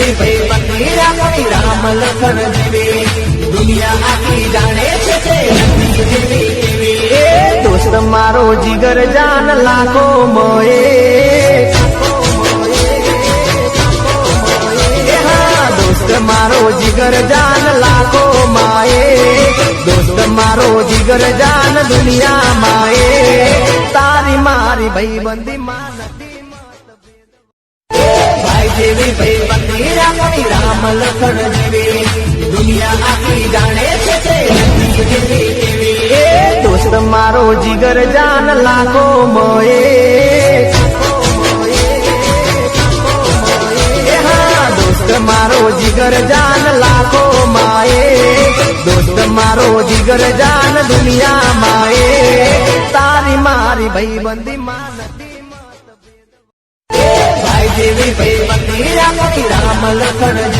જેવી ભાઈબંધી રાખવી રામ લખન જેવી દુનિયા આખી જાણે છે તે નથી જેવી એવી દોસ્ત મારો જીગર જાન લાખો મોએ दोस्त मारो जिगर जान लाखो माए दोस्त मारो जिगर जान दुनिया माए तारी मारी भाईबंदी भाई जेवी भाईबंदी राखवी राम लखन जेवी दुनिया आखी जाने छे ते નથી જેવી એવી दोस्त मारो जिगर जान लाखो मोए दोस्त मारो जिगर जान लाखो माए दोस्त मारो जिगर जान दुनिया माए तारी मारी भाईबंदी भाई जेवी भाईबंदी राखवी राम लखन